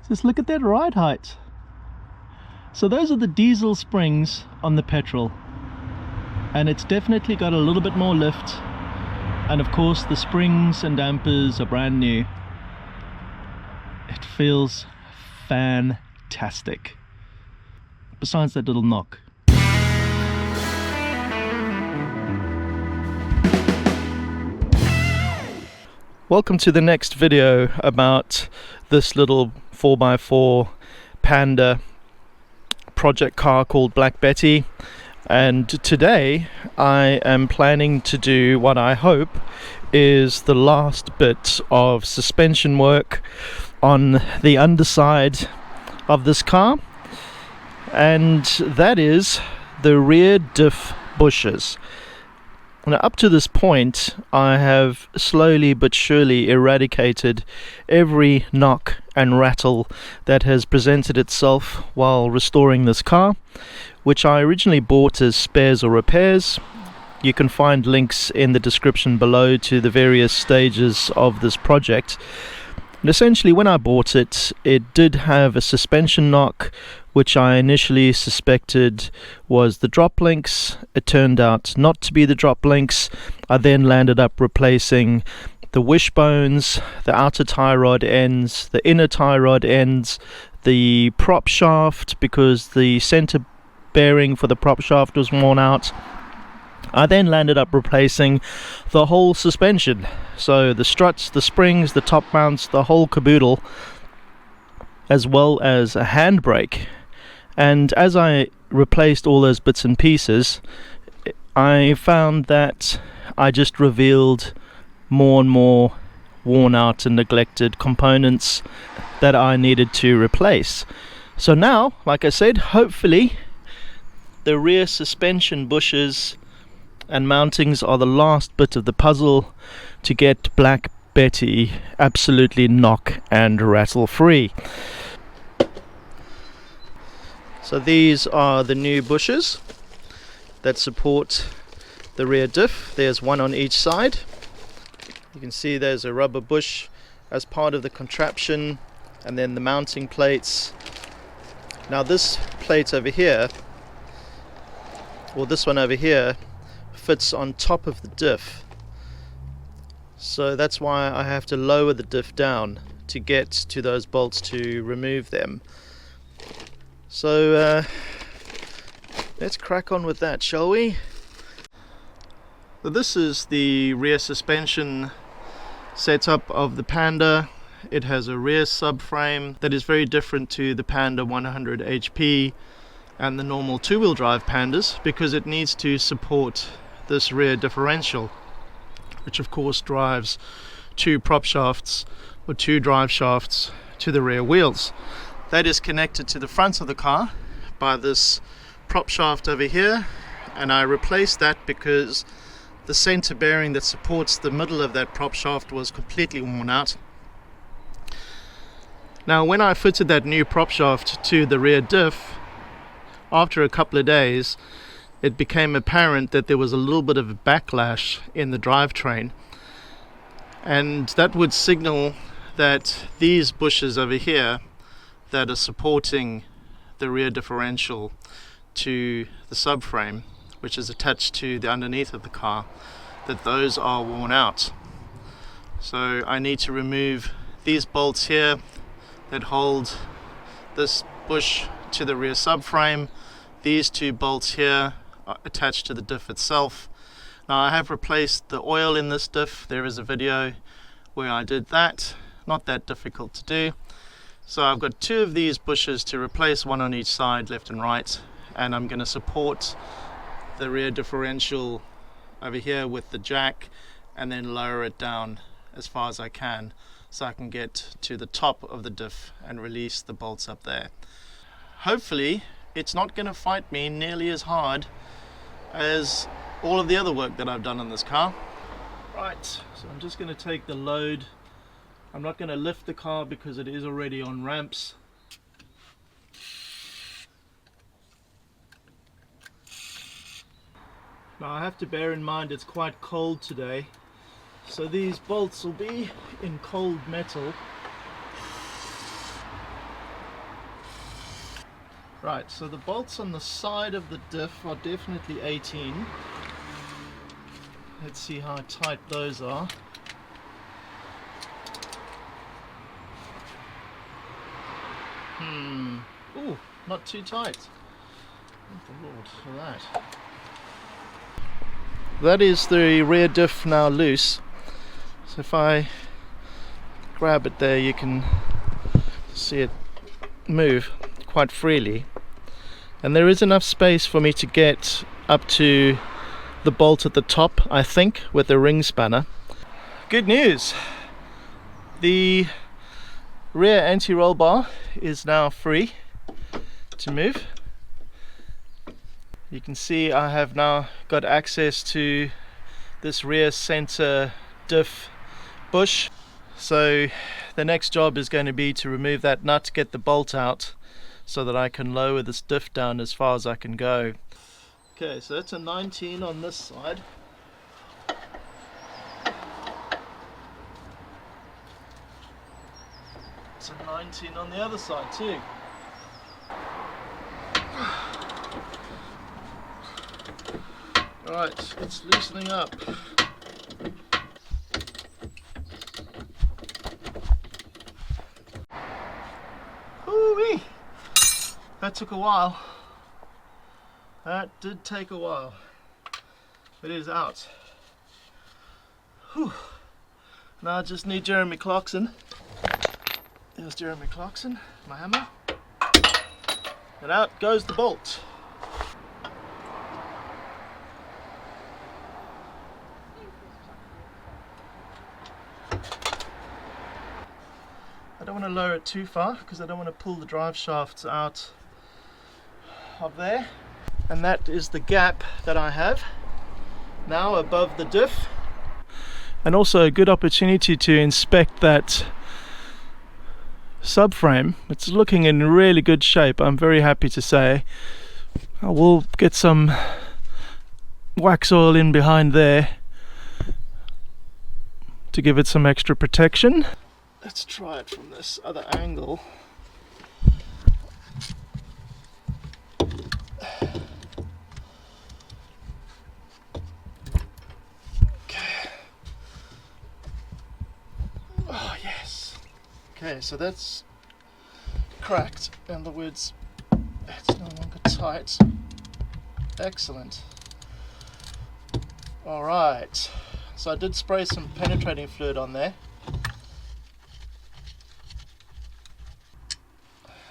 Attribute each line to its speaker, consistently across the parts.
Speaker 1: Just look at that ride height. So those are the diesel springs on the petrol, and it's definitely got a little bit more lift, and of course the springs and dampers are brand new. It feels fantastic, besides that little knock. Welcome to the next video about this little 4x4 Panda project car called Black Betty. And today I am planning to do what I hope is the last bit of suspension work on the underside of this car, and that is the rear diff bushes. Now, up to this point, I have slowly but surely eradicated every knock and rattle that has presented itself while restoring this car, which I originally bought as spares or repairs. You can find links in the description below to the various stages of this project. And essentially, when I bought it, it did have a suspension knock, which I initially suspected was the drop links. It turned out not to be the drop links. I then landed up replacing the wishbones, the outer tie rod ends, the inner tie rod ends, the prop shaft, because the center bearing for the prop shaft was worn out. I then landed up replacing the whole suspension, so the struts, the springs, the top mounts, the whole caboodle, as well as a handbrake. And as I replaced all those bits and pieces, I found that I just revealed more and more worn out and neglected components that I needed to replace. So now, like I said, hopefully the rear suspension bushes and mountings are the last bit of the puzzle to get Black Betty absolutely knock and rattle free. So these are the new bushes that support the rear diff. There's one on each side. You can see there's a rubber bush as part of the contraption, and then the mounting plates. Now this plate over here, or this one over here, fits on top of the diff. So that's why I have to lower the diff down to get to those bolts to remove them. So let's crack on with that, shall we? So this is the rear suspension setup of the Panda. It has a rear subframe that is very different to the Panda 100 HP and the normal two-wheel drive Pandas, because it needs to support this rear differential, which of course drives two prop shafts or two drive shafts to the rear wheels. That is connected to the front of the car by this prop shaft over here, and I replaced that because the center bearing that supports the middle of that prop shaft was completely worn out. Now, when I fitted that new prop shaft to the rear diff, after a couple of days it became apparent that there was a little bit of a backlash in the drivetrain, and that would signal that these bushes over here that are supporting the rear differential to the subframe, which is attached to the underneath of the car, that those are worn out. So I need to remove these bolts here that hold this bush to the rear subframe. These two bolts here are attached to the diff itself. Now I have replaced the oil in this diff. There is a video where I did that. Not that difficult to do. So I've got two of these bushes to replace, one on each side, left and right, and I'm going to support the rear differential over here with the jack and then lower it down as far as I can so I can get to the top of the diff and release the bolts up there. Hopefully it's not going to fight me nearly as hard as all of the other work that I've done on this car. Right, so I'm just going to take the load. I'm not going to lift the car because it is already on ramps. Now I have to bear in mind it's quite cold today, so these bolts will be in cold metal. Right, so the bolts on the side of the diff are definitely 18. Let's see how tight those are. Ooh, not too tight. Thank the Lord for that. That is the rear diff now loose. So if I grab it there, you can see it move quite freely. And there is enough space for me to get up to the bolt at the top, I think, with the ring spanner. Good news! The rear anti-roll bar is now free to move. You can see I have now got access to this rear center diff bush. So the next job is going to be to remove that nut, get the bolt out, so that I can lower this diff down as far as I can go. Okay, so that's a 19 on this side. It's a 19 on the other side too. Alright, it's loosening up. Woo-wee! That took a while. That did take a while. It is out. Whew. Now I just need Jeremy Clarkson. There's Jeremy Clarkson, my hammer. And out goes the bolt. I don't want to lower it too far because I don't want to pull the drive shafts out of there. And that is the gap that I have now above the diff. And also a good opportunity to inspect that subframe. It's looking in really good shape, I'm very happy to say. I will get some wax oil in behind there to give it some extra protection. Let's try it from this other angle. Okay. Oh yes. Okay, so that's cracked. In other words, it's no longer tight. Excellent. Alright. So I did spray some penetrating fluid on there.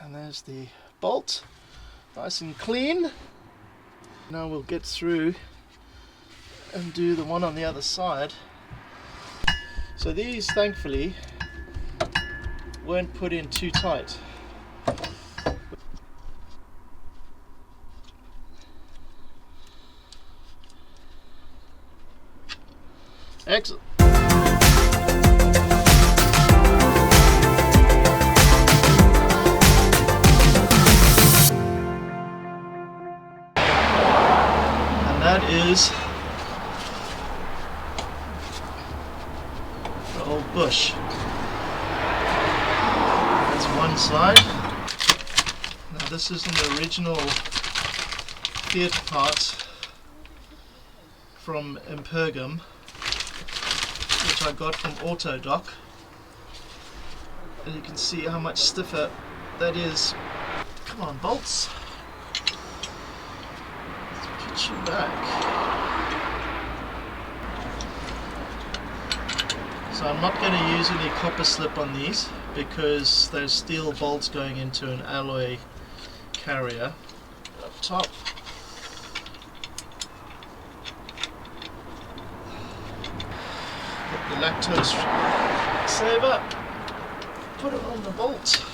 Speaker 1: And there's the bolt, nice and clean. Now we'll get through and do the one on the other side. So these, thankfully, weren't put in too tight. Excellent. That is the old bush. That's one side. Now this is an original Fiat part from Impergum, which I got from Autodoc. And you can see how much stiffer that is. Come on, bolts. Let's put you back. So I'm not going to use any copper slip on these because there's steel bolts going into an alloy carrier up top. Get the lactose saver, put it on the bolt.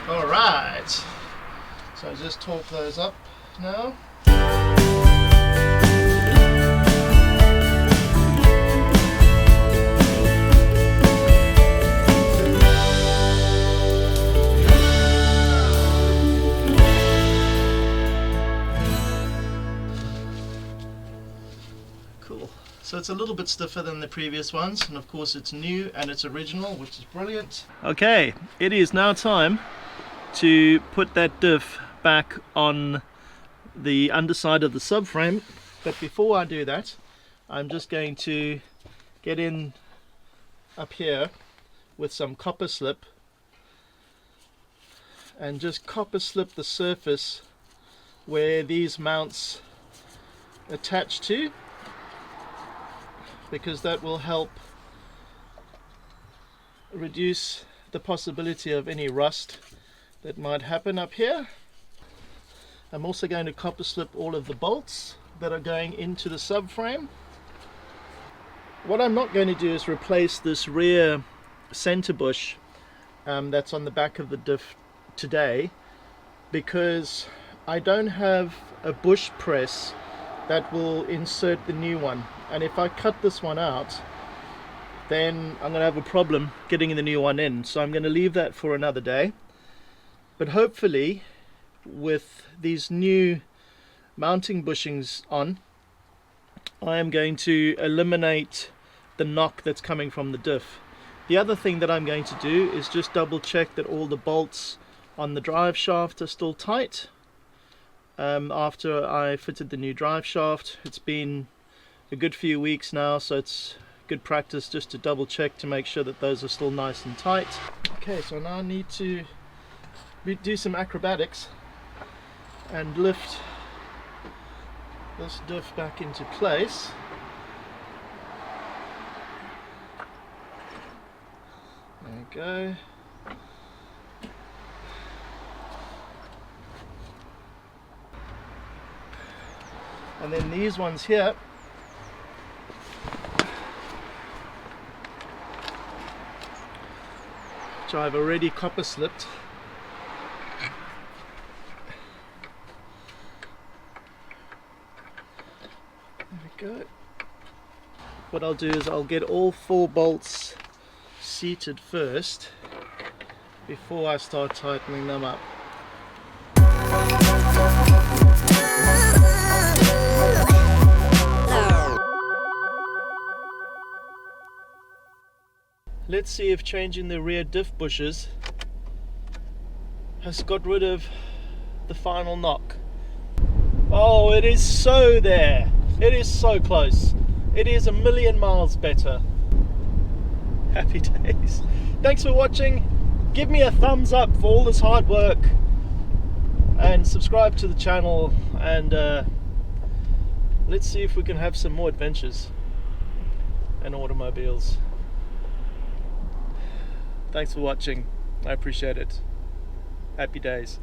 Speaker 1: Alright. So just torque those up now. Cool. So it's a little bit stiffer than the previous ones, and of course it's new and it's original, which is brilliant. Okay, it is now time to put that diff back on the underside of the subframe, but before I do that, I'm just going to get in up here with some copper slip and just copper slip the surface where these mounts attach to, because that will help reduce the possibility of any rust that might happen up here. I'm also going to copper slip all of the bolts that are going into the subframe. What I'm not going to do is replace this rear center bush that's on the back of the diff today, because I don't have a bush press that will insert the new one, and if I cut this one out, then I'm going to have a problem getting the new one in. So I'm going to leave that for another day. But hopefully, with these new mounting bushings on, I am going to eliminate the knock that's coming from the diff. The other thing that I'm going to do is just double check that all the bolts on the drive shaft are still tight. After I fitted the new drive shaft, it's been a good few weeks now, so it's good practice just to double check to make sure that those are still nice and tight. Okay, so now I need to do some acrobatics and lift this diff back into place. There we go. And then these ones here, which I've already copper slipped. There we go. What I'll do is I'll get all 4 bolts seated first before I start tightening them up. Let's see if changing the rear diff bushes has got rid of the final knock. Oh, it is so there. It is so close. It is a million miles better. Happy days. Thanks for watching. Give me a thumbs up for all this hard work, and subscribe to the channel, and let's see if we can have some more adventures and automobiles. Thanks for watching. I appreciate it. Happy days.